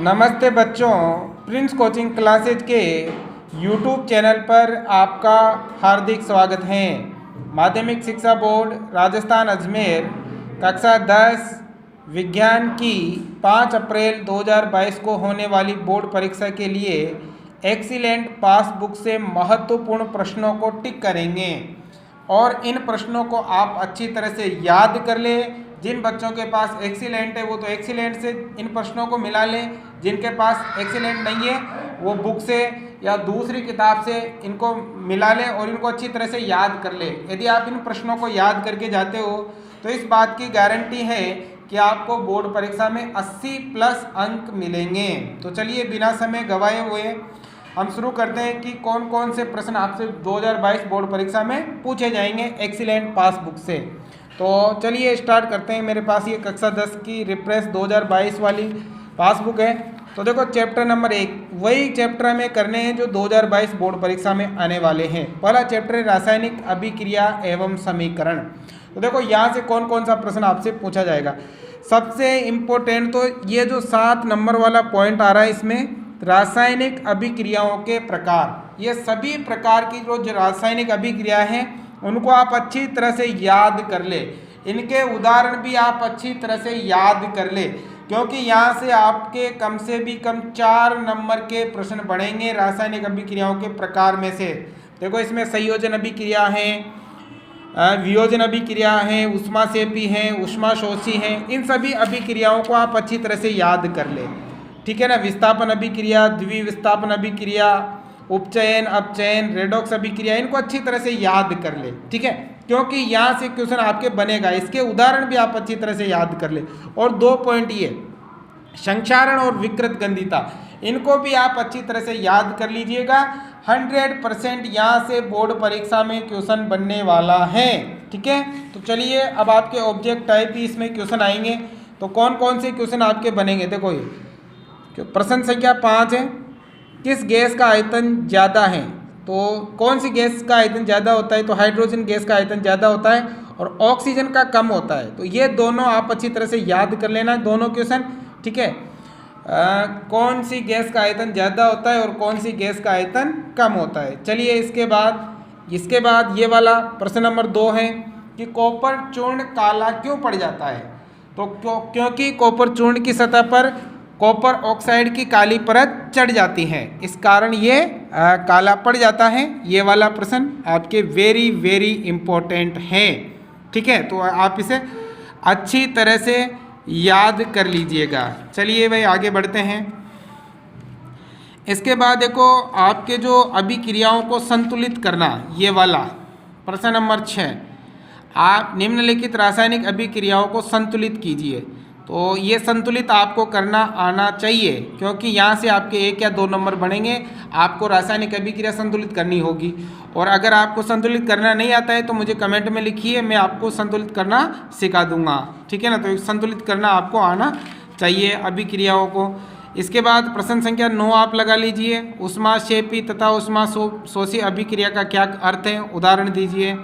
नमस्ते बच्चों, Prince coaching classes के यूट्यूब चैनल पर आपका हार्दिक स्वागत है। माध्यमिक शिक्षा बोर्ड राजस्थान अजमेर कक्षा 10 विज्ञान की 5 अप्रैल 2022 को होने वाली बोर्ड परीक्षा के लिए एक्सीलेंट पासबुक से महत्वपूर्ण प्रश्नों को टिक करेंगे और इन प्रश्नों को आप अच्छी तरह से याद कर लें। जिन बच्चों के पास एक्सीलेंट है वो तो एक्सीलेंट से इन प्रश्नों को मिला लें, जिनके पास एक्सीलेंट नहीं है वो बुक से या दूसरी किताब से इनको मिला लें और इनको अच्छी तरह से याद कर लें। यदि आप इन प्रश्नों को याद करके जाते हो तो इस बात की गारंटी है कि आपको बोर्ड परीक्षा में 80+ अंक मिलेंगे। तो चलिए बिना समय गंवाए हुए हम शुरू करते हैं कि कौन कौन से प्रश्न आपसे 2022 बोर्ड परीक्षा में पूछे जाएंगे एक्सीलेंट पासबुक से। तो चलिए स्टार्ट करते हैं। मेरे पास ये कक्षा 10 की रिफ्रेश 2022 वाली पासबुक है। तो देखो चैप्टर नंबर 1 वही चैप्टर हमें करने हैं जो 2022 बोर्ड परीक्षा में आने वाले हैं। पहला चैप्टर है रासायनिक अभिक्रिया एवं समीकरण। तो देखो यहाँ से कौन कौन सा प्रश्न आपसे पूछा जाएगा। सबसे इम्पोर्टेंट तो ये जो 7 नंबर वाला पॉइंट आ रहा है इसमें रासायनिक अभिक्रियाओं के प्रकार। ये सभी प्रकार की जो रासायनिक अभिक्रिया हैं उनको आप अच्छी तरह से याद कर ले। इनके उदाहरण भी आप अच्छी तरह से याद कर ले, क्योंकि यहाँ से आपके कम से भी कम 4 नंबर के प्रश्न बढ़ेंगे रासायनिक अभिक्रियाओं के प्रकार में से। देखो इसमें संयोजन अभिक्रिया है, वियोजन अभिक्रिया है, ऊष्माक्षेपी है, ऊष्माशोषी है। इन सभी अभिक्रियाओं को आप अच्छी तरह से याद कर ले, ठीक है ना। विस्थापन अभिक्रिया, द्विविस्थापन अभिक्रिया, उपचयन, अपचयन, रेडॉक्स अभिक्रिया, इनको अच्छी तरह से याद कर ले, ठीक है, क्योंकि यहाँ से क्वेश्चन आपके बनेगा। इसके उदाहरण भी आप अच्छी तरह से याद कर ले। और 2 पॉइंट ये संक्षारण और विकृत गंधिता, इनको भी आप अच्छी तरह से याद कर लीजिएगा। 100% यहाँ से बोर्ड परीक्षा में क्वेश्चन बनने वाला है, ठीक है। तो चलिए अब आपके ऑब्जेक्ट टाइप भी इसमें क्वेश्चन आएंगे। तो कौन कौन से क्वेश्चन आपके बनेंगे, देखो ये प्रश्न संख्या 5 है। किस गैस का आयतन ज़्यादा है? तो कौन सी गैस का आयतन ज़्यादा होता है? तो हाइड्रोजन गैस का आयतन ज़्यादा होता है और ऑक्सीजन का कम होता है। तो ये दोनों आप अच्छी तरह से याद कर लेना, दोनों क्वेश्चन, ठीक है। कौन सी गैस का आयतन ज़्यादा होता है और कौन सी गैस का आयतन कम होता है। चलिए इसके बाद ये वाला प्रश्न नंबर 2 है कि कॉपर चूर्ण काला क्यों पड़ जाता है? तो क्योंकि कॉपर चूर्ण की सतह पर कॉपर ऑक्साइड की काली परत चढ़ जाती है, इस कारण ये काला पड़ जाता है। ये वाला प्रश्न आपके वेरी वेरी इम्पोर्टेंट है, ठीक है। तो आप इसे अच्छी तरह से याद कर लीजिएगा। चलिए भाई आगे बढ़ते हैं। इसके बाद देखो आपके जो अभिक्रियाओं को संतुलित करना, ये वाला प्रश्न नंबर 6, आप निम्नलिखित रासायनिक अभिक्रियाओं को संतुलित कीजिए। तो ये संतुलित आपको करना आना चाहिए, क्योंकि यहाँ से आपके 1 या 2 नंबर बनेंगे। आपको रासायनिक अभिक्रिया संतुलित करनी होगी, और अगर आपको संतुलित करना नहीं आता है तो मुझे कमेंट में लिखिए, मैं आपको संतुलित करना सिखा दूंगा, ठीक है ना। तो संतुलित करना आपको आना चाहिए अभिक्रियाओं को। इसके बाद प्रश्न संख्या 9 आप लगा लीजिए। ऊष्माक्षेपी तथा ऊष्माशोषी अभिक्रिया का क्या अर्थ है, उदाहरण दीजिए।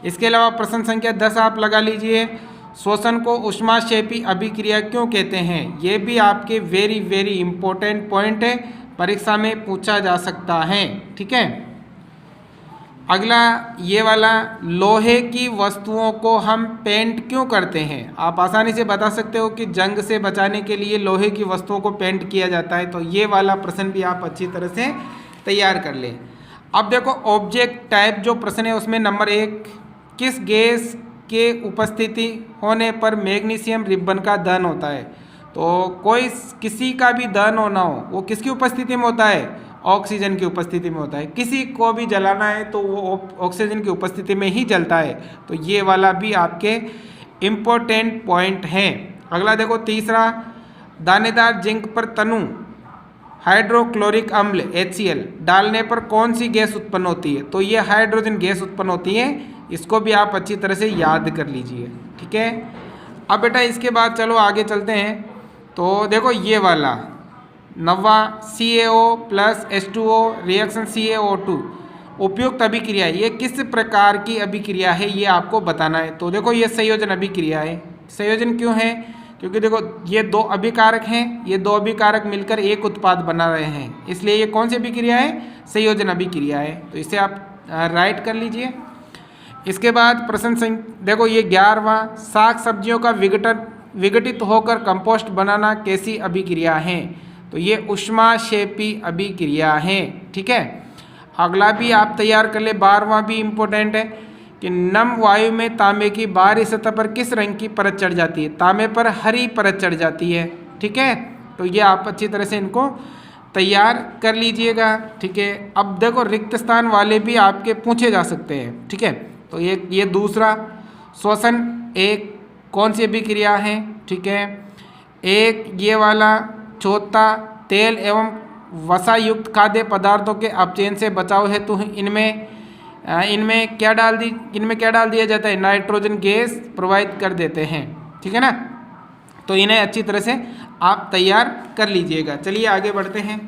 इसके अलावा प्रश्न संख्या 10 आप लगा लीजिए। श्वसन को ऊष्माक्षेपी अभिक्रिया क्यों कहते हैं? ये भी आपके वेरी वेरी इंपॉर्टेंट पॉइंट है, परीक्षा में पूछा जा सकता है, ठीक है। अगला ये वाला, लोहे की वस्तुओं को हम पेंट क्यों करते हैं? आप आसानी से बता सकते हो कि जंग से बचाने के लिए लोहे की वस्तुओं को पेंट किया जाता है। तो ये वाला प्रश्न भी आप अच्छी तरह से तैयार कर लें। अब देखो ऑब्जेक्ट टाइप जो प्रश्न है उसमें नंबर 1, किस गैस के उपस्थिति होने पर मैग्नीशियम रिबन का दहन होता है? तो किसी का भी दहन होना हो वो किसकी उपस्थिति में होता है? ऑक्सीजन की उपस्थिति में होता है। किसी को भी जलाना है तो वो ऑक्सीजन की उपस्थिति में ही जलता है। तो ये वाला भी आपके इम्पोर्टेंट पॉइंट है। अगला देखो तीसरा, दानेदार जिंक पर तनु हाइड्रोक्लोरिक अम्ल HCl डालने पर कौन सी गैस उत्पन्न होती है? तो ये हाइड्रोजन गैस उत्पन्न होती है। इसको भी आप अच्छी तरह से याद कर लीजिए, ठीक है। अब बेटा इसके बाद चलो आगे चलते हैं। तो देखो ये वाला 9वां, CaO + H2O रिएक्शन CaO2 उपयुक्त अभिक्रिया, ये किस प्रकार की अभिक्रिया है ये आपको बताना है। तो देखो ये संयोजन अभिक्रिया है। संयोजन क्यों है? क्योंकि देखो ये दो अभिकारक हैं, ये दो अभिकारक मिलकर एक उत्पाद बना रहे हैं, इसलिए ये कौन सी अभिक्रिया है? संयोजन अभिक्रिया है। तो इसे आप राइट कर लीजिए। इसके बाद प्रश्न देखो ये 11वां, साग सब्जियों का विघटित होकर कंपोस्ट बनाना कैसी अभिक्रिया है? तो ये ऊष्माक्षेपी अभिक्रिया है। ठीक है, अगला भी आप तैयार कर ले। 12वां भी इम्पोर्टेंट है कि नम वायु में तांबे की बाहरी सतह पर किस रंग की परत चढ़ जाती है? तांबे पर हरी परत चढ़ जाती है। ठीक है, तो ये आप अच्छी तरह से इनको तैयार कर लीजिएगा। ठीक है, अब देखो रिक्त स्थान वाले भी आपके पूछे जा सकते हैं। ठीक है, तो ये दूसरा श्वसन एक कौन सी अभिक्रिया है? ठीक है, एक ये वाला चौथा तेल एवं वसा युक्त खाद्य पदार्थों के अपचयन से बचाव हेतु इनमें क्या डाल दिया जाता है? नाइट्रोजन गैस प्रवाहित कर देते हैं। ठीक है ना, तो इन्हें अच्छी तरह से आप तैयार कर लीजिएगा। चलिए आगे बढ़ते हैं।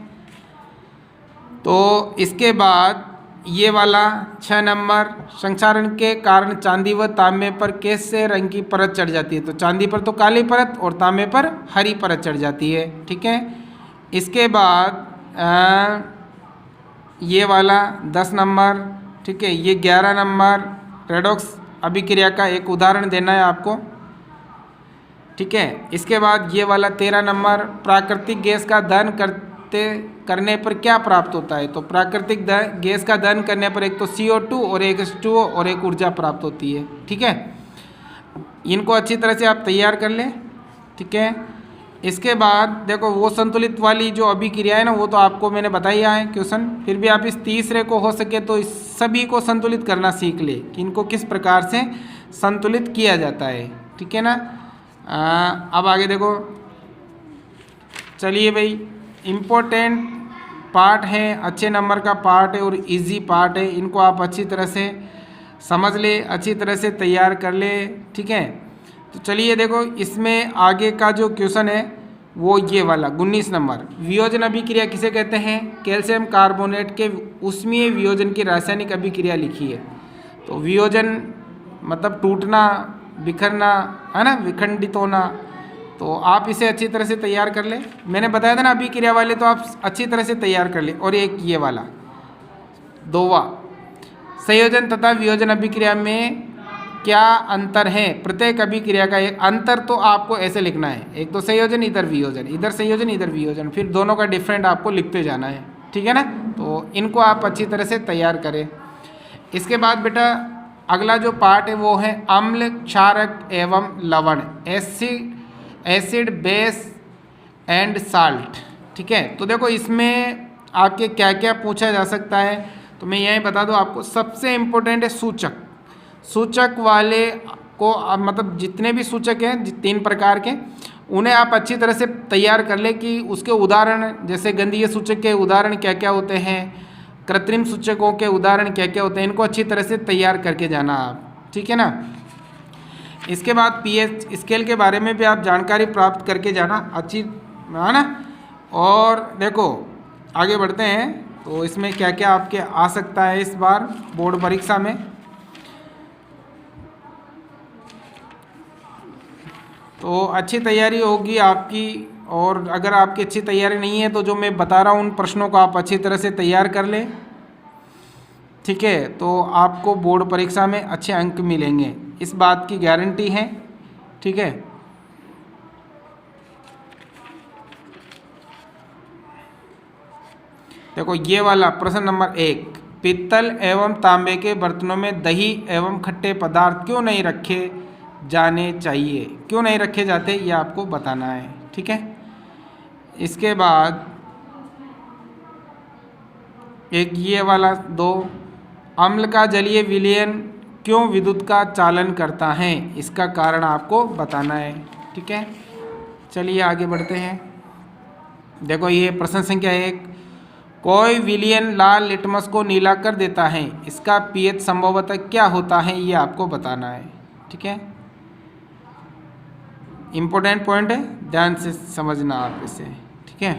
तो इसके बाद ये वाला 6 नंबर, संक्षारण के कारण चांदी व तांबे पर कैसे रंग की परत चढ़ जाती है? तो चांदी पर तो काली परत और तांबे पर हरी परत चढ़ जाती है। ठीक है, इसके बाद ये वाला 10 नंबर, ठीक है, ये 11 नंबर रेडॉक्स अभिक्रिया का एक उदाहरण देना है आपको। ठीक है, इसके बाद ये वाला 13 नंबर, प्राकृतिक गैस का दहन करने पर क्या प्राप्त होता है? तो प्राकृतिक गैस का दहन करने पर एक तो CO2 और एक H2O और एक ऊर्जा प्राप्त होती है। ठीक है, इनको अच्छी तरह से आप तैयार कर लें। ठीक है, इसके बाद देखो वो संतुलित वाली जो अभिक्रिया है ना, वो तो आपको मैंने बताया है क्वेश्चन, फिर भी आप इस तीसरे को हो सके तो इस सभी को संतुलित करना सीख ले कि इनको किस प्रकार से संतुलित किया जाता है। ठीक है ना, अब आगे देखो। चलिए भाई, इम्पोर्टेंट पार्ट है, अच्छे नंबर का पार्ट है और इजी पार्ट है, इनको आप अच्छी तरह से समझ ले, अच्छी तरह से तैयार कर ले। ठीक है, तो चलिए देखो इसमें आगे का जो क्वेश्चन है वो ये वाला 19 नंबर, वियोजन अभिक्रिया किसे कहते हैं? कैल्शियम कार्बोनेट के ऊष्मीय वियोजन की रासायनिक अभिक्रिया लिखी है। तो वियोजन मतलब टूटना, बिखरना, है ना, विखंडित होना। तो आप इसे अच्छी तरह से तैयार कर ले। मैंने बताया था ना अभिक्रिया वाले, तो आप अच्छी तरह से तैयार कर ले। और एक ये वाला 2वां, संयोजन तथा वियोजन अभिक्रिया में क्या अंतर है? प्रत्येक अभिक्रिया का एक अंतर तो आपको ऐसे लिखना है, एक तो संयोजन इधर वियोजन, इधर संयोजन इधर वियोजन, फिर दोनों का डिफरेंट आपको लिखते जाना है। ठीक है ना, तो इनको आप अच्छी तरह से तैयार करें। इसके बाद बेटा अगला जो पार्ट है वो है अम्ल, क्षारक एवं लवण, एसिड, बेस एंड साल्ट। ठीक है, तो देखो इसमें आपके क्या क्या पूछा जा सकता है, तो मैं यही बता दूं आपको। सबसे इम्पोर्टेंट है सूचक वाले को, मतलब जितने भी सूचक हैं 3 प्रकार के, उन्हें आप अच्छी तरह से तैयार कर ले कि उसके उदाहरण, जैसे गंधीय सूचक के उदाहरण क्या क्या होते हैं, कृत्रिम सूचकों के उदाहरण क्या क्या होते हैं, इनको अच्छी तरह से तैयार करके जाना आप। ठीक है ना, इसके बाद pH स्केल के बारे में भी आप जानकारी प्राप्त करके जाना अच्छी, है ना। और देखो आगे बढ़ते हैं, तो इसमें क्या क्या आपके आ सकता है इस बार बोर्ड परीक्षा में। तो अच्छी तैयारी होगी आपकी, और अगर आपकी अच्छी तैयारी नहीं है तो जो मैं बता रहा हूँ उन प्रश्नों को आप अच्छी तरह से तैयार कर लें। ठीक है, तो आपको बोर्ड परीक्षा में अच्छे अंक मिलेंगे, इस बात की गारंटी है। ठीक है, देखो ये वाला प्रश्न नंबर 1, पीतल एवं तांबे के बर्तनों में दही एवं खट्टे पदार्थ क्यों नहीं रखे जाने चाहिए, क्यों नहीं रखे जाते, ये आपको बताना है। ठीक है, इसके बाद एक ये वाला 2, अम्ल का जलीय विलयन क्यों विद्युत का चालन करता है, इसका कारण आपको बताना है। ठीक है, चलिए आगे बढ़ते हैं। देखो ये प्रश्न संख्या 1, कोई विलयन लाल लिटमस को नीला कर देता है, इसका pH संभवतः क्या होता है, ये आपको बताना है। ठीक है, इम्पोर्टेंट पॉइंट है, ध्यान से समझना आप इसे। ठीक है,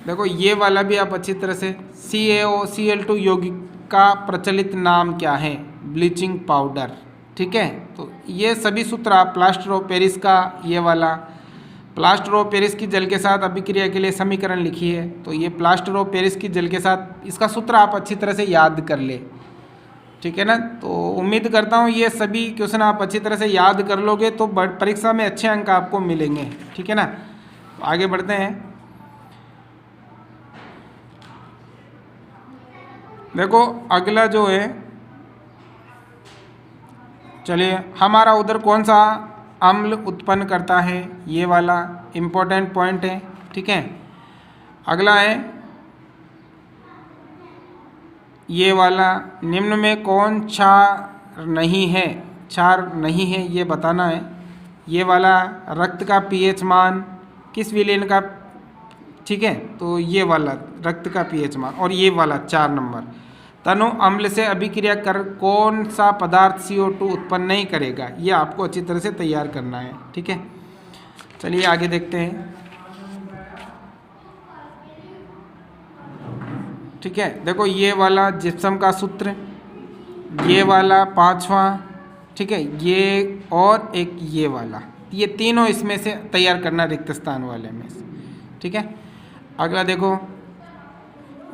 देखो ये वाला भी आप अच्छी तरह से, CaOCl2 यौगिक का प्रचलित नाम क्या है? Bleaching powder. ठीक है, तो ये सभी सूत्र आप प्लास्टर ऑफ पेरिस का ये वाला प्लास्टर ऑफ पेरिस की जल के साथ अभिक्रिया के लिए समीकरण लिखी है, तो ये प्लास्टर ऑफ पेरिस की जल के साथ इसका सूत्र आप अच्छी तरह से याद कर ले, ठीक है ना। तो उम्मीद करता हूँ ये सभी क्वेश्चन आप अच्छी तरह से याद कर लोगे तो परीक्षा में अच्छे अंक आपको मिलेंगे, ठीक है ना। तो आगे बढ़ते हैं। देखो अगला जो है, चलिए हमारा उधर कौन सा अम्ल उत्पन्न करता है, ये वाला इम्पोर्टेंट पॉइंट है, ठीक है। अगला है ये वाला, निम्न में कौन क्षार नहीं है, क्षार नहीं है ये बताना है। ये वाला रक्त का पीएच मान किस विलेन का, ठीक है, तो ये वाला रक्त का पीएच मान। और ये वाला 4 नंबर, तनु अम्ल से अभिक्रिया कर कौन सा पदार्थ CO2 उत्पन्न नहीं करेगा, ये आपको अच्छी तरह से तैयार करना है, ठीक है। चलिए आगे देखते हैं, ठीक है। देखो ये वाला जिप्सम का सूत्र, ये वाला 5वां, ठीक है, ये और एक ये वाला, ये तीनों इसमें से तैयार करना रिक्त स्थान वाले में से, ठीक है। अगला देखो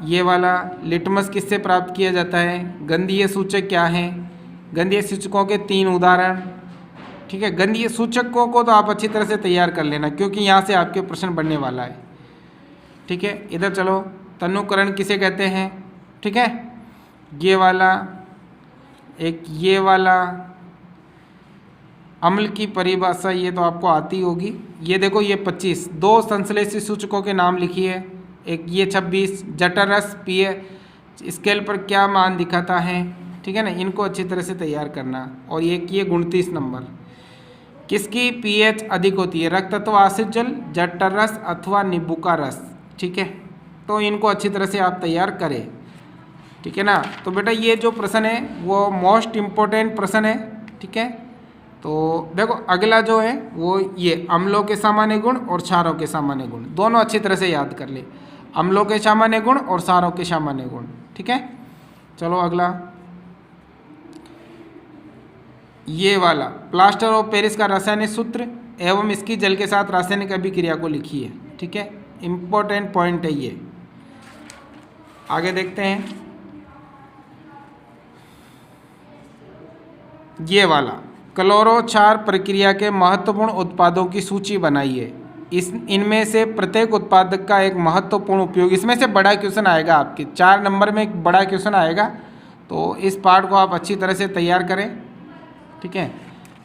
ये वाला लिटमस किससे प्राप्त किया जाता है, गंधीय सूचक क्या है, गंधीय सूचकों के 3 उदाहरण, ठीक है। गंधीय सूचकों को तो आप अच्छी तरह से तैयार कर लेना क्योंकि यहाँ से आपके प्रश्न बनने वाला है, ठीक है। इधर चलो, तनुकरण किसे कहते हैं, ठीक है, ये वाला एक, ये वाला अम्ल की परिभाषा ये तो आपको आती होगी। ये देखो ये 25 2 संश्लेषी सूचकों के नाम लिखिए, एक ये 26 जठररस पीएच स्केल पर क्या मान दिखाता है, ठीक है ना, इनको अच्छी तरह से तैयार करना। और एक ये 29 नंबर, किसकी पीएच अधिक होती है, रक्त अथवा आश्रित जल, जठररस अथवा नींबू का रस, ठीक है। तो इनको अच्छी तरह से आप तैयार करें, ठीक है ना। तो बेटा ये जो प्रश्न है वो मोस्ट इम्पोर्टेंट प्रश्न है, ठीक है। तो देखो अगला जो है वो ये अम्लों के सामान्य गुण और क्षारों के सामान्य गुण दोनों अच्छी तरह से याद कर ले, अम्लों के सामान्य गुण और क्षारों के सामान्य गुण, ठीक है। चलो अगला ये वाला प्लास्टर ऑफ पेरिस का रासायनिक सूत्र एवं इसकी जल के साथ रासायनिक अभिक्रिया को लिखिए, ठीक है, इम्पोर्टेंट पॉइंट है ये। आगे देखते हैं, ये वाला क्लोरो क्षार प्रक्रिया के महत्वपूर्ण उत्पादों की सूची बनाइए, इनमें से प्रत्येक उत्पादक का एक महत्वपूर्ण उपयोग, इसमें से बड़ा क्वेश्चन आएगा आपके 4 नंबर में, एक बड़ा क्वेश्चन आएगा, तो इस पार्ट को आप अच्छी तरह से तैयार करें, ठीक है।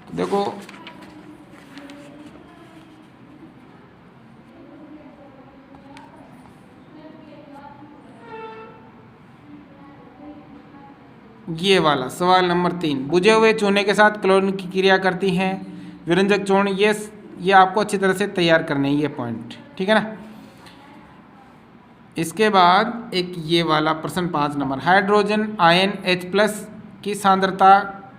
तो देखो ये वाला सवाल नंबर 3, बुझे हुए चूने के साथ क्लोरीन की क्रिया करती हैं विरंजक चूर्ण, ये आपको अच्छी तरह से तैयार करने हैं ये पॉइंट, ठीक है ना। इसके बाद एक ये वाला प्रश्न 5 नंबर, हाइड्रोजन आयन H+ की सांद्रता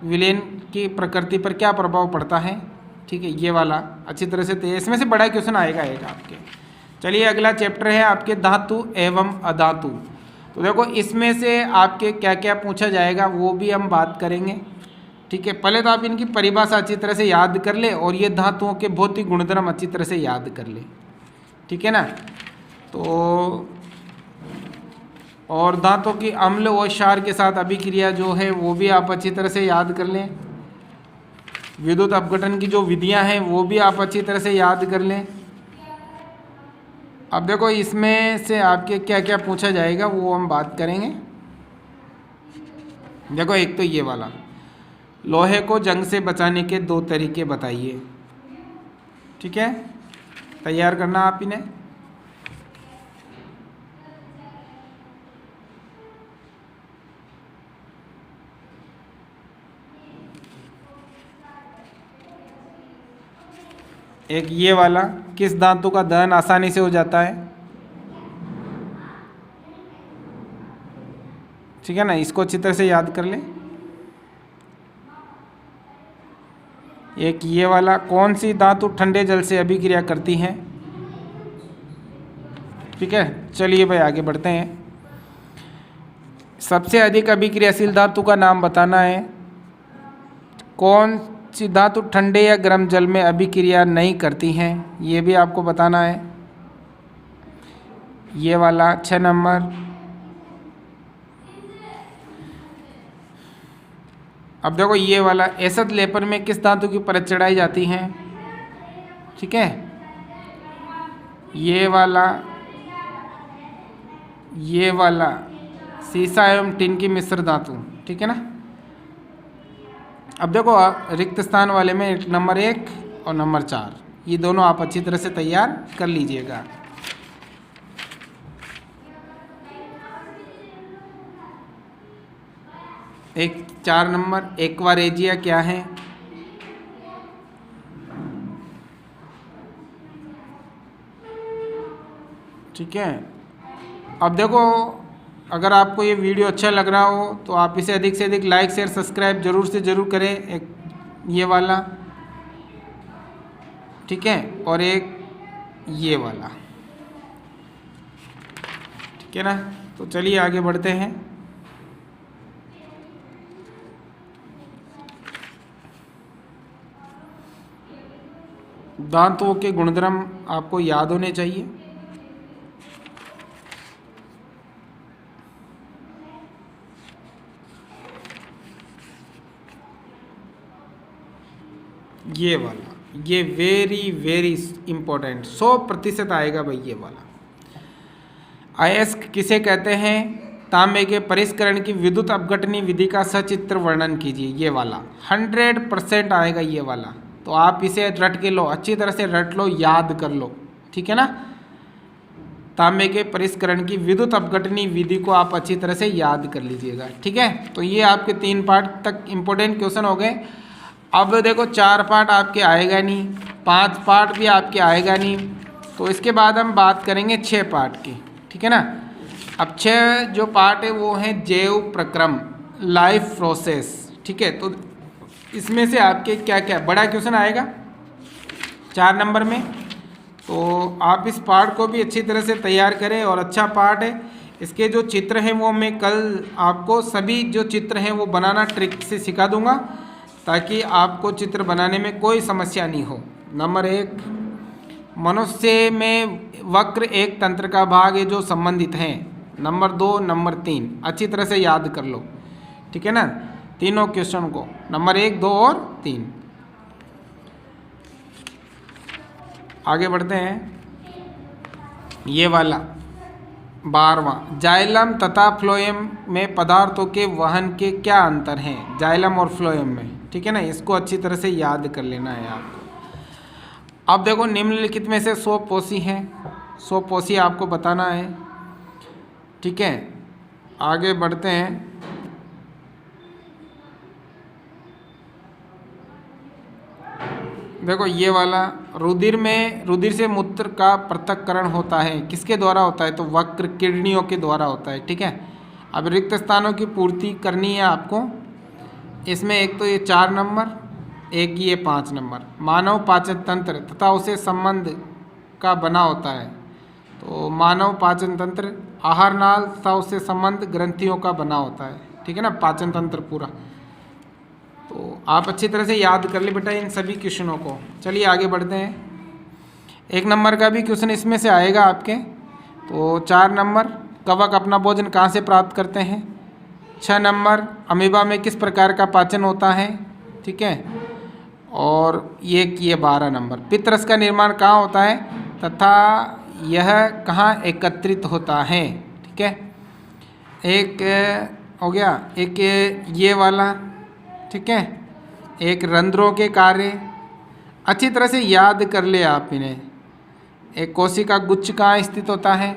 विलेन की प्रकृति पर क्या प्रभाव पड़ता है, ठीक है, ये वाला अच्छी तरह से तैयार, इसमें से बड़ा क्वेश्चन आएगा आपके। चलिए अगला चैप्टर है आपके धातु एवं अधातु। तो देखो इसमें से आपके क्या क्या पूछा जाएगा वो भी हम बात करेंगे, ठीक है। पहले तो आप इनकी परिभाषा अच्छी तरह से याद कर ले और ये धातुओं के भौतिक गुणधर्म अच्छी तरह से याद कर ले, ठीक है ना। तो और धातुओं की अम्ल और क्षार के साथ अभिक्रिया जो है वो भी आप अच्छी तरह से याद कर लें, विद्युत अपघटन की जो विधियां हैं वो भी आप अच्छी तरह से याद कर लें। अब देखो इसमें से आपके क्या क्या पूछा जाएगा वो हम बात करेंगे। देखो एक तो ये वाला, लोहे को जंग से बचाने के 2 तरीके बताइए, ठीक है, तैयार करना आप इन्हें। एक ये वाला, किस धातु का दहन आसानी से हो जाता है, ठीक है ना, इसको अच्छी तरह से याद कर लें। एक ये वाला, कौन सी धातु ठंडे जल से अभिक्रिया करती है, ठीक है। चलिए भाई आगे बढ़ते हैं। सबसे अधिक अभिक्रियाशील धातु का नाम बताना है, कौन धातु ठंडे या गर्म जल में अभिक्रिया नहीं करती हैं, ये भी आपको बताना है। ये वाला 6 नंबर। अब देखो ये वाला, एसत लेपन में किस धातु की परत चढ़ाई जाती है? ठीक है, ये वाला सीसा एवं टिन की मिश्र धातु, ठीक है ना। अब देखो रिक्त स्थान वाले में नंबर 1 और नंबर 4, ये दोनों आप अच्छी तरह से तैयार कर लीजिएगा। एक 4 नंबर, एक्वारेजिया क्या है? ठीक है। अब देखो, अगर आपको ये वीडियो अच्छा लग रहा हो तो आप इसे अधिक से अधिक लाइक शेयर सब्सक्राइब जरूर से ज़रूर करें। एक ये वाला, ठीक है, और एक ये वाला, ठीक है ना। तो चलिए आगे बढ़ते हैं। धातुओं के गुणधर्म आपको याद होने चाहिए। ये वाला, ये वेरी इंपॉर्टेंट, 100% आएगा भाई ये वाला। अयस्क किसे कहते हैं? तांबे के परिष्करण की विद्युत अपघटनी विधि का सचित्र वर्णन कीजिए। ये वाला 100% आएगा ये वाला। तो आप इसे रट के लो, अच्छी तरह से रट लो, याद कर लो, ठीक है ना। तांबे के परिष्करण की विद्युत अपघटनी विधि को आप अच्छी तरह से याद कर लीजिएगा, ठीक है। तो ये आपके 3 पार्ट तक इम्पोर्टेंट क्वेश्चन हो गए। अब देखो 4 पार्ट आपके आएगा नहीं, 5 पार्ट भी आपके आएगा नहीं, तो इसके बाद हम बात करेंगे 6 पार्ट की, ठीक है ना। अब 6 जो पार्ट है वो है जैव प्रक्रम, लाइफ प्रोसेस, ठीक है। तो इसमें से आपके क्या क्या बड़ा क्वेश्चन आएगा 4 नंबर में, तो आप इस पार्ट को भी अच्छी तरह से तैयार करें और अच्छा पार्ट है। इसके जो चित्र हैं वो मैं कल आपको सभी जो चित्र हैं वो बनाना ट्रिक से सिखा दूंगा, ताकि आपको चित्र बनाने में कोई समस्या नहीं हो। नंबर 1, मनुष्य में वक्र एक तंत्र का भाग है जो संबंधित हैं। नंबर 2, नंबर 3 अच्छी तरह से याद कर लो, ठीक है ना, तीनों क्वेश्चन को, नंबर 1, 2 और 3। आगे बढ़ते हैं। ये वाला 12वां, जाइलम तथा फ्लोएम में पदार्थों के वहन के क्या अंतर हैं? जाइलम और फ्लोएम में, ठीक है ना। इसको अच्छी तरह से याद कर लेना है आपको। अब देखो निम्नलिखित में से स्वपोषी हैं, स्वपोषी आपको बताना है, ठीक है। आगे बढ़ते हैं। देखो ये वाला, रुधिर से मूत्र का पृथक्करण होता है, किसके द्वारा होता है? तो वक्र किडनियों के द्वारा होता है, ठीक है। अब रिक्त स्थानों की पूर्ति करनी है आपको। इसमें एक तो ये 4 नंबर, एक ये 5 नंबर। मानव पाचन तंत्र तथा उसे संबंध का बना होता है। तो मानव पाचन तंत्र आहार नाल तथा उससे संबंध ग्रंथियों का बना होता है, ठीक है ना, पाचन तंत्र पूरा। तो आप अच्छी तरह से याद कर ले बेटा इन सभी क्वेश्चनों को। चलिए आगे बढ़ते हैं। 1 नंबर का भी क्वेश्चन इसमें से आएगा आपके। तो 4 नंबर, कवक अपना भोजन कहाँ से प्राप्त करते हैं? 6 नंबर, अमीबा में किस प्रकार का पाचन होता है? ठीक है। और ये 12 नंबर, पित्तरस का निर्माण कहाँ होता है तथा यह कहाँ एकत्रित होता है? ठीक है, एक हो गया, एक ये वाला, ठीक है, एक रंध्रों के कार्य, अच्छी तरह से याद कर ले आप इन्हें। एक कोशिका गुच्छ कहाँ स्थित होता है?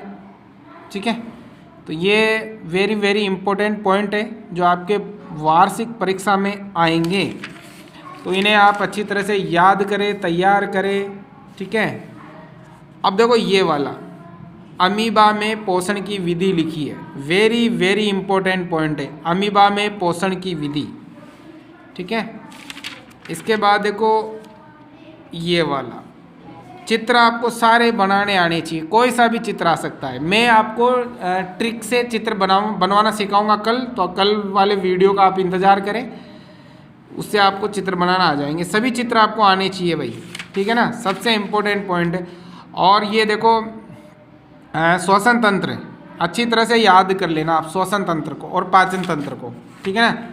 ठीक है, तो ये वेरी इम्पोर्टेंट पॉइंट है जो आपके वार्षिक परीक्षा में आएंगे, तो इन्हें आप अच्छी तरह से याद करें, तैयार करें। ठीक है, अब देखो ये वाला अमीबा में पोषण की विधि लिखी है, वेरी इम्पोर्टेंट पॉइंट है, अमीबा में पोषण की विधि। ठीक है, इसके बाद देखो ये वाला चित्र आपको सारे बनाने आने चाहिए, कोई सा भी चित्र आ सकता है। मैं आपको ट्रिक से चित्र बनवाना सिखाऊंगा कल, तो कल वाले वीडियो का आप इंतज़ार करें। उससे आपको चित्र बनाना आ जाएंगे। सभी चित्र आपको आने चाहिए भाई, ठीक है ना, सबसे इम्पोर्टेंट पॉइंट है। और ये देखो श्वसन तंत्र अच्छी तरह से याद कर लेना आप, श्वसन तंत्र को और पाचन तंत्र को, ठीक है ना।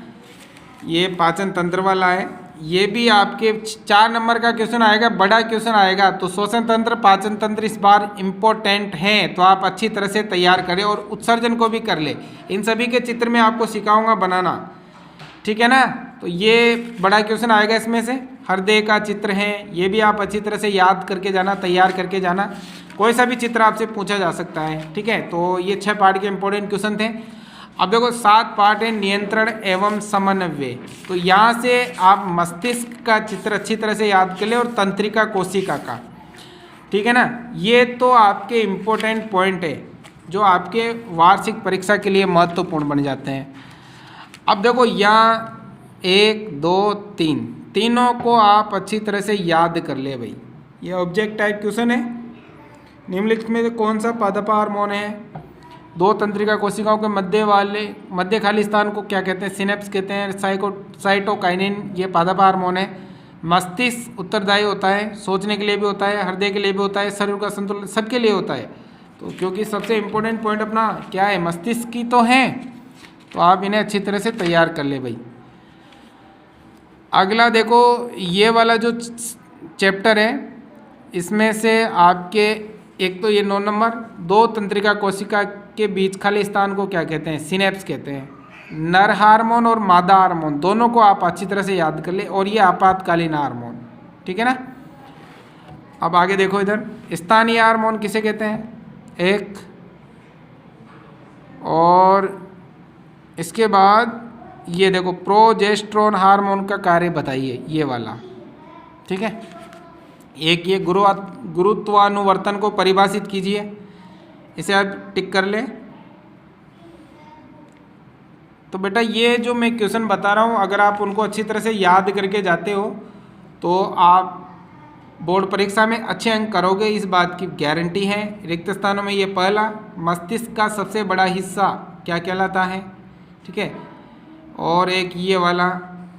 ये पाचन तंत्र वाला है, ये भी आपके 4 नंबर का क्वेश्चन आएगा, बड़ा क्वेश्चन आएगा। तो श्वसन तंत्र पाचन तंत्र इस बार इम्पोर्टेंट हैं, तो आप अच्छी तरह से तैयार करें और उत्सर्जन को भी कर ले। इन सभी के चित्र में आपको सिखाऊंगा बनाना, ठीक है ना। तो ये बड़ा क्वेश्चन आएगा इसमें से, हृदय का चित्र है, ये भी आप अच्छी तरह से याद करके जाना, तैयार करके जाना। कोई सा भी चित्र आपसे पूछा जा सकता है, ठीक है। तो ये 6 पार्ट के इंपॉर्टेंट क्वेश्चन थे। अब देखो 7 पार्ट है नियंत्रण एवं समन्वय। तो यहाँ से आप मस्तिष्क का चित्र अच्छी तरह से याद कर ले और तंत्रिका कोशिका का, ठीक है ना। ये तो आपके इम्पोर्टेंट पॉइंट है जो आपके वार्षिक परीक्षा के लिए महत्वपूर्ण बन जाते हैं। अब देखो यहाँ 1 2 3 तीनों को आप अच्छी तरह से याद कर ले भाई। ये ऑब्जेक्ट टाइप क्वेश्चन है। निम्नलिखित में से कौन सा पादप हार्मोन है? 2 तंत्रिका कोशिकाओं के मध्य खाली स्थान को क्या कहते हैं? सिनेप्स कहते हैं। साइटोकाइनिन ये पादप हार्मोन है। मस्तिष्क उत्तरदायी होता है, सोचने के लिए भी होता है, हृदय के लिए भी होता है, शरीर का संतुलन सबके लिए होता है। तो क्योंकि सबसे इम्पोर्टेंट पॉइंट अपना क्या है, मस्तिष्क की तो है, तो आप इन्हें अच्छी तरह से तैयार कर ले भाई। अगला देखो ये वाला जो चैप्टर है, इसमें से आपके एक तो ये 9 नंबर, 2 तंत्रिका कोशिका के बीच खाली स्थान को क्या कहते हैं? सिनेप्स कहते हैं। नर हार्मोन और मादा हार्मोन दोनों को आप अच्छी तरह से याद कर ले, और ये आपातकालीन हार्मोन, ठीक है ना। अब आगे देखो इधर, स्थानीय हार्मोन किसे कहते हैं? एक, और इसके बाद ये देखो प्रोजेस्टेरोन हार्मोन का कार्य बताइए, ये वाला, ठीक है। एक ये गुरुत्वानुवर्तन को परिभाषित कीजिए, इसे आप टिक कर लें। तो बेटा ये जो मैं क्वेश्चन बता रहा हूँ, अगर आप उनको अच्छी तरह से याद करके जाते हो तो आप बोर्ड परीक्षा में अच्छे अंक करोगे, इस बात की गारंटी है। रिक्त स्थानों में ये पहला, मस्तिष्क का सबसे बड़ा हिस्सा क्या कहलाता है, ठीक है। और एक ये वाला,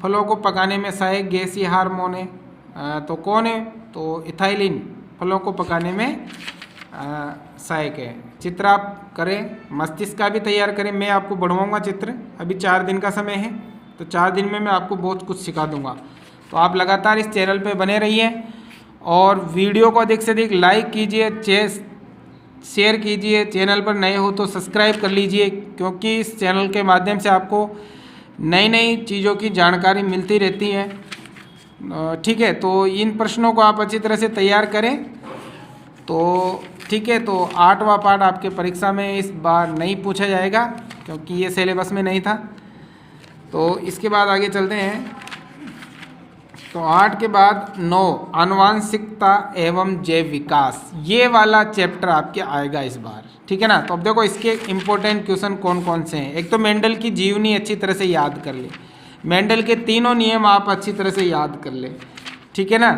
फलों को पकाने में सहायक गैसीय हार्मोन है, तो कौन है? तो इथाइलिन फलों को पकाने में सहायक है। चित्र आप करें, मस्तिष्क का भी तैयार करें। मैं आपको बढ़वाऊंगा चित्र, अभी 4 दिन का समय है, तो 4 दिन में मैं आपको बहुत कुछ सिखा दूंगा। तो आप लगातार इस चैनल पे बने रहिए और वीडियो को अधिक से अधिक लाइक कीजिए, शेयर कीजिए। चैनल पर नए हो तो सब्सक्राइब कर लीजिए, क्योंकि इस चैनल के माध्यम से आपको नई नई चीज़ों की जानकारी मिलती रहती है, ठीक है। तो इन प्रश्नों को आप अच्छी तरह से तैयार करें, तो ठीक है। तो 8वां पार्ट आपके परीक्षा में इस बार नहीं पूछा जाएगा, क्योंकि ये सिलेबस में नहीं था। तो इसके बाद आगे चलते हैं। तो 8 के बाद 9 आनुवांशिकता एवं जैव विकास, ये वाला चैप्टर आपके आएगा इस बार, ठीक है ना। तो अब देखो इसके इम्पोर्टेंट क्वेश्चन कौन कौन से हैं। एक तो मेंडल की जीवनी अच्छी तरह से याद कर ले, मेंडल के तीनों नियम आप अच्छी तरह से याद कर ले, ठीक है ना।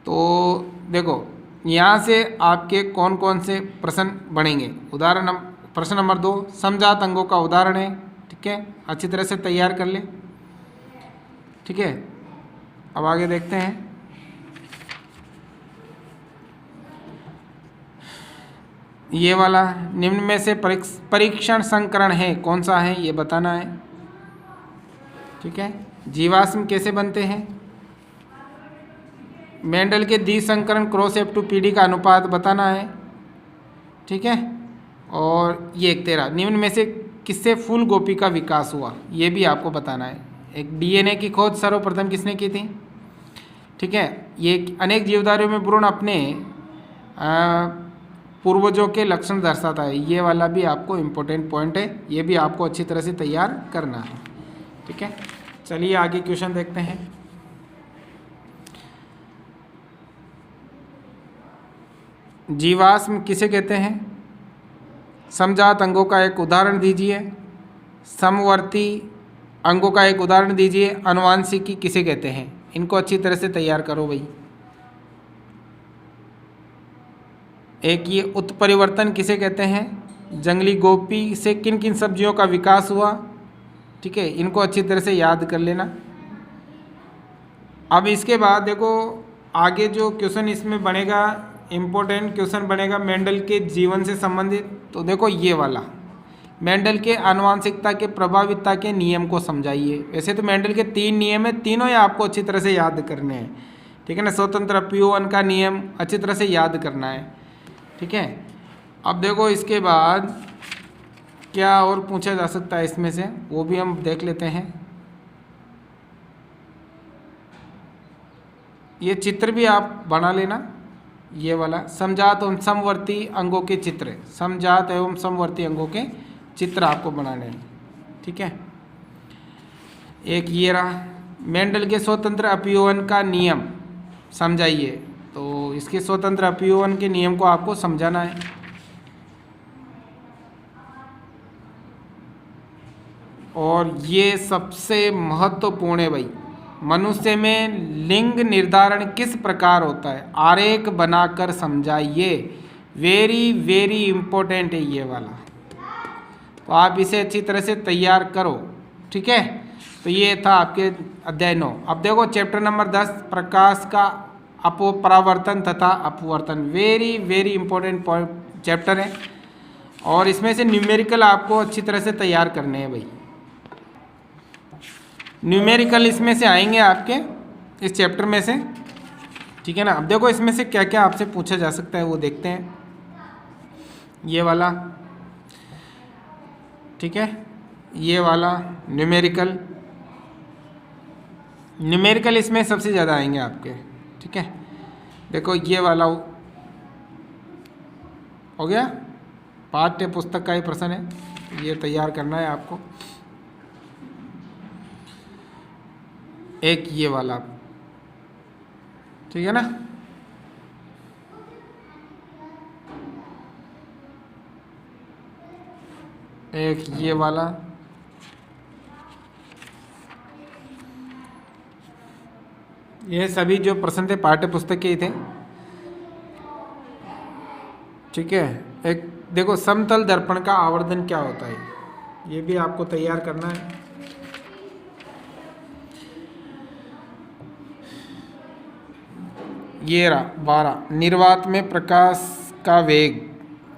तो देखो यहाँ से आपके कौन कौन से प्रश्न बनेंगे। उदाहरण प्रश्न नंबर 2 समजात अंगों का उदाहरण है, ठीक है, अच्छी तरह से तैयार कर ले, ठीक है। अब आगे देखते हैं। ये वाला निम्न में से परीक्षण संकरण है, कौन सा है ये बताना है, ठीक है। जीवाश्म कैसे बनते हैं, मेंडल के द्विसंकरण क्रॉस F2PD का अनुपात बताना है, ठीक है। और ये 13 निम्न में से किससे फूल गोपी का विकास हुआ, ये भी आपको बताना है। एक DNA की खोज सर्वप्रथम किसने की थी, ठीक है। ये अनेक जीवधारियों में भ्रूण अपने पूर्वजों के लक्षण दर्शाता है, ये वाला भी आपको इम्पोर्टेंट पॉइंट है, ये भी आपको अच्छी तरह से तैयार करना है, ठीक है। चलिए आगे क्वेश्चन देखते हैं। जीवाश्म किसे कहते हैं? समजात अंगों का एक उदाहरण दीजिए। समवर्ती अंगों का एक उदाहरण दीजिए। अनुवांशिकी किसे कहते हैं? इनको अच्छी तरह से तैयार करो भाई। एक ये उत्परिवर्तन किसे कहते हैं? जंगली गोपी से किन किन सब्जियों का विकास हुआ, ठीक है, इनको अच्छी तरह से याद कर लेना। अब इसके बाद देखो आगे जो क्वेश्चन इसमें बनेगा, इम्पोर्टेंट क्वेश्चन बनेगा मेंडल के जीवन से संबंधित। तो देखो ये वाला, मेंडल के आनुवांशिकता के प्रभावितता के नियम को समझाइए। वैसे तो मेंडल के 3 नियम है, तीनों ही आपको अच्छी तरह से याद करने हैं, ठीक है ना। स्वतंत्र अपीवन का नियम अच्छी तरह से याद करना है, ठीक है। अब देखो इसके बाद क्या और पूछा जा सकता है इसमें से, वो भी हम देख लेते हैं। ये चित्र भी आप बना लेना, ये वाला समजात एवं समवर्ती अंगों के चित्र, समजात एवं समवर्ती अंगों के चित्र आपको बनाने हैं, ठीक है। एक ये रहा, मेंडल के स्वतंत्र अपीवन का नियम समझाइए। तो इसके स्वतंत्र अपीवन के नियम को आपको समझाना है। और ये सबसे महत्वपूर्ण है भाई, मनुष्य में लिंग निर्धारण किस प्रकार होता है, आरेख बनाकर समझाइए। वेरी वेरी इम्पोर्टेंट है ये वाला, तो आप इसे अच्छी तरह से तैयार करो, ठीक है। तो ये था आपके अध्याय 9। अब देखो चैप्टर नंबर 10, प्रकाश का परावर्तन तथा अपवर्तन। Very very important point chapter है, और इसमें से न्यूमेरिकल आपको अच्छी तरह से तैयार करने हैं भाई। न्यूमेरिकल इसमें से आएंगे आपके इस चैप्टर में से, ठीक है ना। अब देखो इसमें से क्या क्या आपसे पूछा जा सकता है वो देखते हैं। ये वाला, ठीक है, ये वाला न्यूमेरिकल, न्यूमेरिकल इसमें सबसे ज़्यादा आएंगे आपके, ठीक है। देखो ये वाला हो गया, पाठ्य पुस्तक का ही प्रश्न है, ये तैयार करना है आपको। एक ये वाला, ठीक है ना। एक ये वाला, ये सभी जो प्रश्न थे पाठ्य पुस्तक के ही थे, ठीक है। एक देखो समतल दर्पण का आवर्धन क्या होता है, ये भी आपको तैयार करना है। ये रहा 12, निर्वात में प्रकाश का वेग,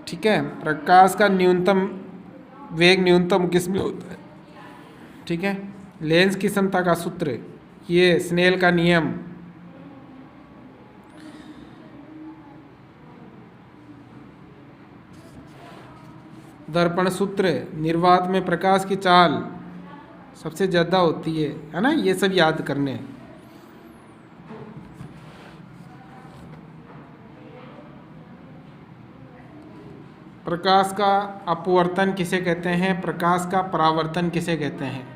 ठीक है। प्रकाश का न्यूनतम वेग न्यूनतम किसमें होता है, ठीक है। लेंस की क्षमता का सूत्र, ये स्नेल का नियम, दर्पण सूत्र, निर्वात में प्रकाश की चाल सबसे ज़्यादा होती है ना। ये सब याद करने हैं। प्रकाश का अपवर्तन किसे कहते हैं, प्रकाश का परावर्तन किसे कहते हैं।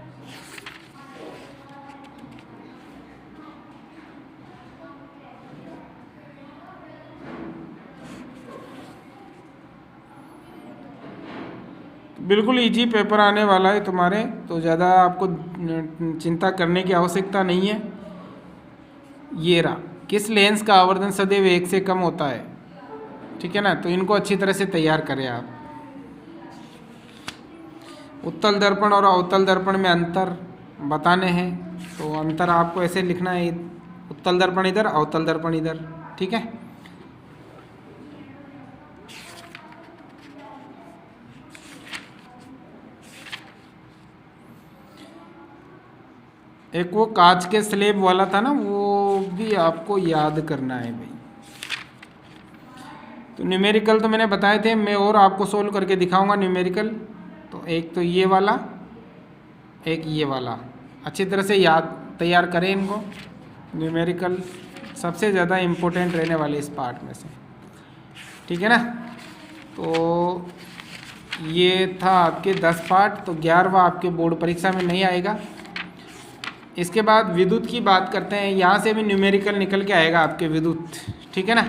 बिल्कुल इजी पेपर आने वाला है तुम्हारे, तो ज़्यादा आपको चिंता करने की आवश्यकता नहीं है। ये रहा, किस लेंस का आवर्धन सदैव 1 से कम होता है, ठीक है ना। तो इनको अच्छी तरह से तैयार करें आप। उत्तल दर्पण और अवतल दर्पण में अंतर बताने हैं, तो अंतर आपको ऐसे लिखना है, उत्तल दर्पण इधर, अवतल दर्पण इधर, ठीक है। एक वो कांच के स्लेब वाला था ना, वो भी आपको याद करना है भाई। तो न्यूमेरिकल तो मैंने बताए थे, मैं और आपको सोल्व करके दिखाऊंगा न्यूमेरिकल। तो एक तो ये वाला, एक ये वाला, अच्छी तरह से याद तैयार करें इनको। न्यूमेरिकल सबसे ज़्यादा इम्पोर्टेंट रहने वाले इस पार्ट में से, ठीक है ना। तो ये था आपके 10 पार्ट, तो 11वां आपके बोर्ड परीक्षा में नहीं आएगा। इसके बाद विद्युत की बात करते हैं, यहाँ से भी न्यूमेरिकल निकल के आएगा आपके विद्युत, ठीक है ना।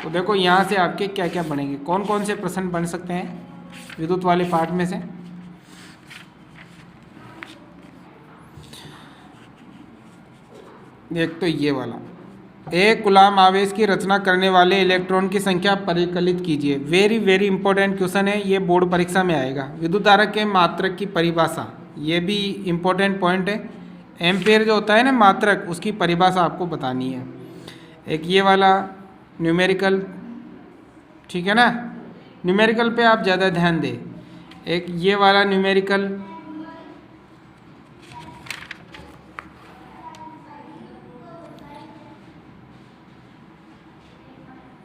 तो देखो यहाँ से आपके क्या क्या बनेंगे, कौन कौन से प्रश्न बन सकते हैं विद्युत वाले पार्ट में से। एक तो ये वाला, एक कूलाम आवेश की रचना करने वाले इलेक्ट्रॉन की संख्या परिकलित कीजिए। वेरी वेरी इंपॉर्टेंट क्वेश्चन है, ये बोर्ड परीक्षा में आएगा। विद्युत धारा के मात्रक की परिभाषा, ये भी इम्पोर्टेंट पॉइंट है, एम्पेयर जो होता है ना मात्रक, उसकी परिभाषा आपको बतानी है। एक ये वाला न्यूमेरिकल, ठीक है ना, न्यूमेरिकल पे आप ज़्यादा ध्यान दें। एक ये वाला न्यूमेरिकल,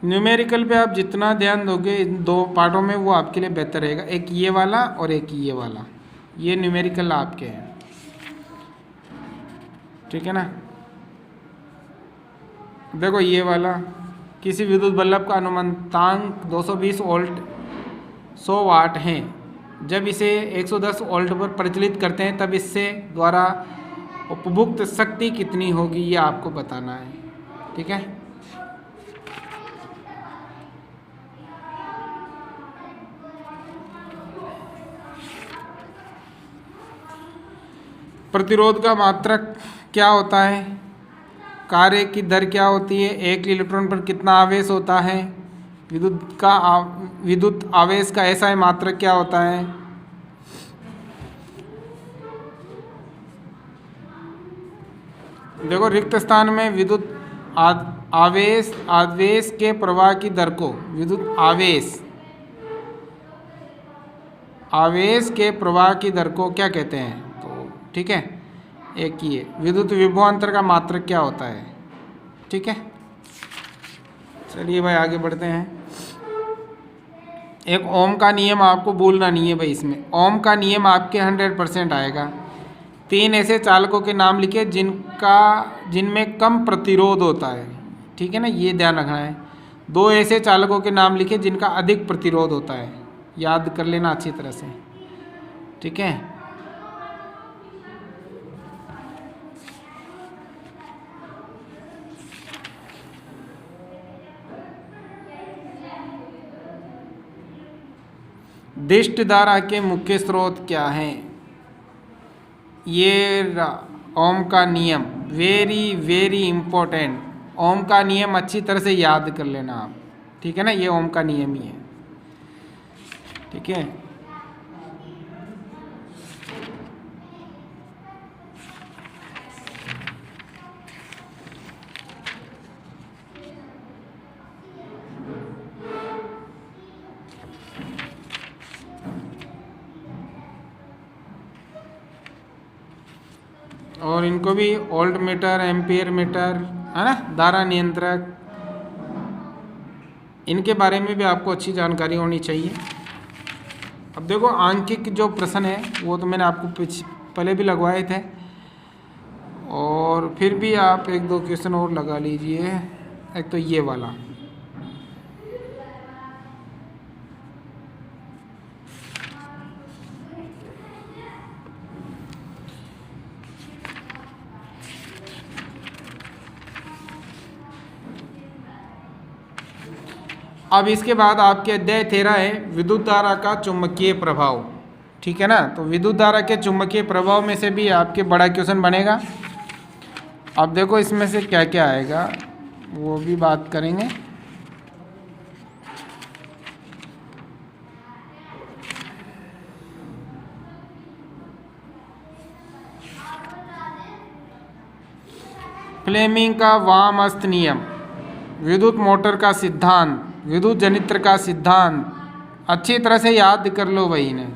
न्यूमेरिकल पे आप जितना ध्यान दोगे इन दो पार्टों में वो आपके लिए बेहतर रहेगा। एक ये वाला और एक ये वाला, ये न्यूमेरिकल आपके हैं, ठीक है ना। देखो ये वाला, किसी विद्युत बल्ब का अनुमानतांक 220 वोल्ट 100 वाट हैं। जब इसे 110 वोल्ट पर प्रचलित करते हैं तब इससे द्वारा उपभुक्त शक्ति कितनी होगी, ये आपको बताना है, ठीक है। प्रतिरोध का मात्रक क्या होता है, कार्य की दर क्या होती है, एक इलेक्ट्रॉन पर कितना आवेश होता है, विद्युत आवेश का ऐसा मात्रक क्या होता है। देखो रिक्त स्थान में विद्युत आवेश के प्रवाह की दर को विद्युत आवेश के प्रवाह की दर को क्या कहते हैं, तो ठीक है। एक ये विद्युत विभवांतर का मात्रक क्या होता है, ठीक है। चलिए भाई आगे बढ़ते हैं। एक ओम का नियम आपको भूलना नहीं है भाई, इसमें ओम का नियम आपके 100% आएगा। 3 ऐसे चालकों के नाम लिखे जिनमें कम प्रतिरोध होता है, ठीक है ना, ये ध्यान रखना है। 2 ऐसे चालकों के नाम लिखे जिनका अधिक प्रतिरोध होता है, याद कर लेना अच्छी तरह से, ठीक है। दिष्ट धारा के मुख्य स्रोत क्या हैं, ये ओम का नियम, वेरी वेरी इम्पोर्टेंट। ओम का नियम अच्छी तरह से याद कर लेना आप, ठीक है ना, ये ओम का नियम ही है, ठीक है। और इनको भी वोल्ट मीटर, एम्पियर मीटर, है ना, धारा नियंत्रक, इनके बारे में भी आपको अच्छी जानकारी होनी चाहिए। अब देखो आंकिक जो प्रश्न है वो तो मैंने आपको पहले भी लगवाए थे, और फिर भी आप 1-2 क्वेश्चन और लगा लीजिए। एक तो ये वाला, अब इसके बाद आपके अध्याय 13 है विद्युत धारा का चुंबकीय प्रभाव, ठीक है ना। तो विद्युत धारा के चुंबकीय प्रभाव में से भी आपके बड़ा क्वेश्चन बनेगा। अब देखो इसमें से क्या क्या आएगा वो भी बात करेंगे। फ्लेमिंग का वामहस्त नियम, विद्युत मोटर का सिद्धांत, विद्युत जनित्र का सिद्धांत, अच्छी तरह से याद कर लो भाई इन्हें।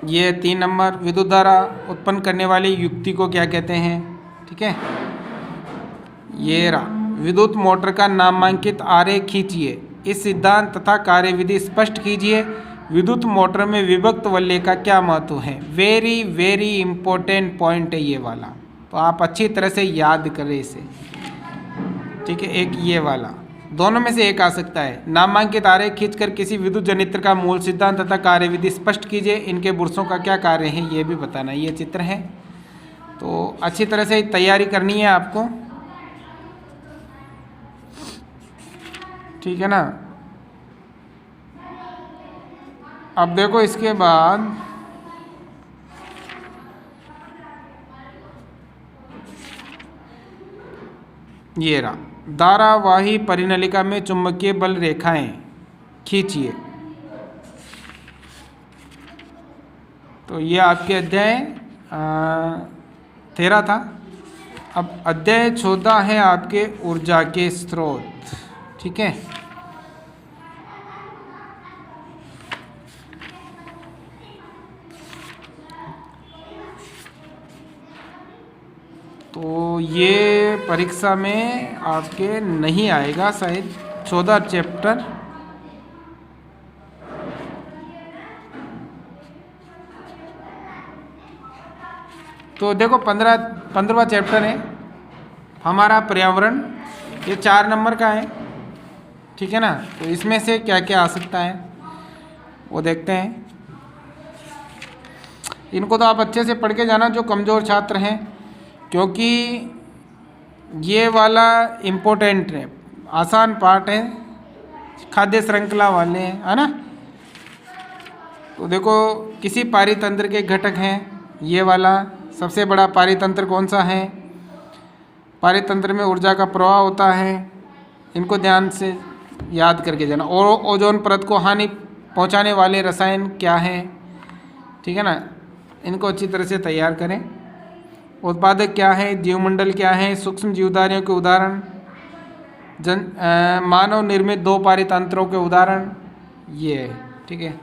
ये 3 नंबर, विद्युत धारा उत्पन्न करने वाली युक्ति को क्या कहते हैं, ठीक है। ये रहा, विद्युत मोटर का नामांकित आरेख खींचिए, इस सिद्धांत तथा कार्यविधि स्पष्ट कीजिए, विद्युत मोटर में विभक्त वलय का क्या महत्व है। वेरी वेरी इंपॉर्टेंट पॉइंट है ये वाला, तो आप अच्छी तरह से याद करें इसे, ठीक है। एक ये वाला, दोनों में से एक आ सकता है। नामांकित आरेख खींचकर किसी विद्युत जनित्र का मूल सिद्धांत तथा कार्यविधि स्पष्ट कीजिए, इनके बुर्सों का क्या कार्य है ये भी बताना। ये चित्र है, तो अच्छी तरह से तैयारी करनी है आपको, ठीक है ना। अब देखो इसके बाद ये रहा, धारावाही परिनलिका में चुंबकीय बल रेखाएं खींचिए। तो ये आपके अध्याय 13 था। अब अध्याय 14 है आपके ऊर्जा के स्रोत। ठीक है, तो ये परीक्षा में आपके नहीं आएगा शायद 14 चैप्टर। तो देखो 15वां चैप्टर है हमारा पर्यावरण, ये 4 नंबर का है। ठीक है ना, तो इसमें से क्या क्या आ सकता है वो देखते हैं। इनको तो आप अच्छे से पढ़ के जाना जो कमज़ोर छात्र हैं, क्योंकि ये वाला इम्पोर्टेंट है, आसान पार्ट है, खाद्य श्रृंखला वाले हैं, है ना। तो देखो किसी पारितंत्र के घटक हैं, ये वाला सबसे बड़ा पारितंत्र कौन सा है, पारितंत्र में ऊर्जा का प्रवाह होता है। इनको ध्यान से याद करके जाना। और ओजोन परत को हानि पहुंचाने वाले रसायन क्या हैं, ठीक है ना, इनको अच्छी तरह से तैयार करें। उत्पादक क्या है, जीवमंडल क्या है, सूक्ष्म जीवधारियों के उदाहरण, मानव निर्मित 2 पारितंत्रों के उदाहरण, ये है। ठीक है,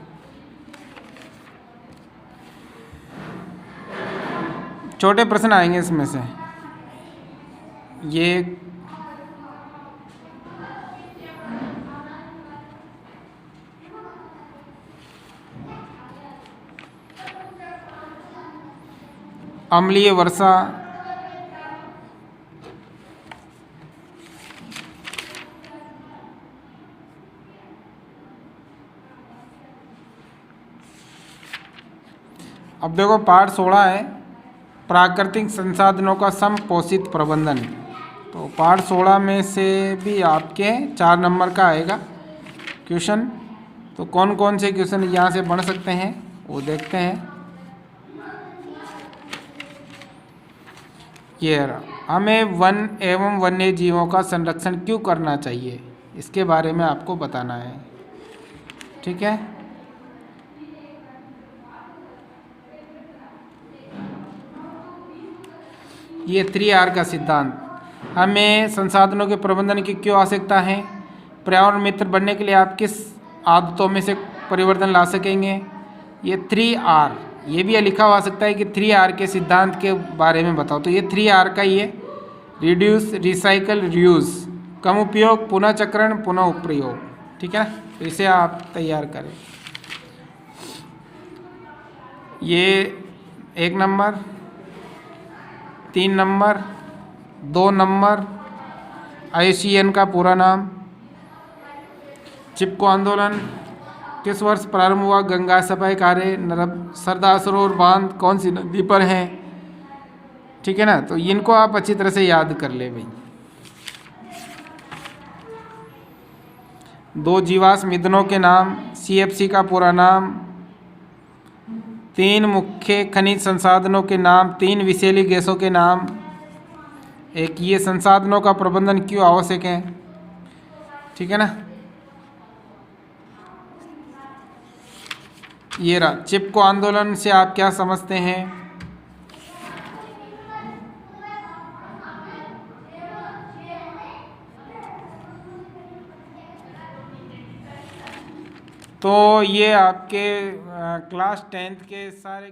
छोटे प्रश्न आएंगे इसमें से। ये अम्लीय वर्षा, अब देखो पार्ट 16 है प्राकृतिक संसाधनों का समपोषित प्रबंधन। तो पार्ट 16 में से भी आपके 4 नंबर का आएगा क्वेश्चन। तो कौन कौन से क्वेश्चन यहाँ से बन सकते हैं वो देखते हैं। ये हमें वन एवं वन्य जीवों का संरक्षण क्यों करना चाहिए, इसके बारे में आपको बताना है। ठीक है, ये 3R का सिद्धांत, हमें संसाधनों के प्रबंधन की क्यों आवश्यकता है, पर्यावरण मित्र बनने के लिए आप किस आदतों में से परिवर्तन ला सकेंगे। ये 3R, ये भी लिखा हुआ सकता है कि 3R के सिद्धांत के बारे में बताओ। तो ये 3R का ही है, रिड्यूस, रिसाइकल, रीयूज, कम उपयोग, पुनः चक्रण, पुनः उपयोग। ठीक है, तो इसे आप तैयार करें। ये 1 नंबर, 3 नंबर, 2 नंबर, IUCN का पूरा नाम, चिपको आंदोलन किस वर्ष प्रारंभ हुआ, गंगा सफाई कार्य, सरदार सरोवर बांध कौन सी नदी पर है। ठीक है ना, तो इनको आप अच्छी तरह से याद कर ले भाई। 2 जीवाश्म ईंधनों के नाम, CFC का पूरा नाम, 3 मुख्य खनिज संसाधनों के नाम, 3 विषैली गैसों के नाम, एक ये संसाधनों का प्रबंधन क्यों आवश्यक है। ठीक है ना, ये रहा चिपको आंदोलन से आप क्या समझते हैं। तो ये आपके क्लास 10th के सारे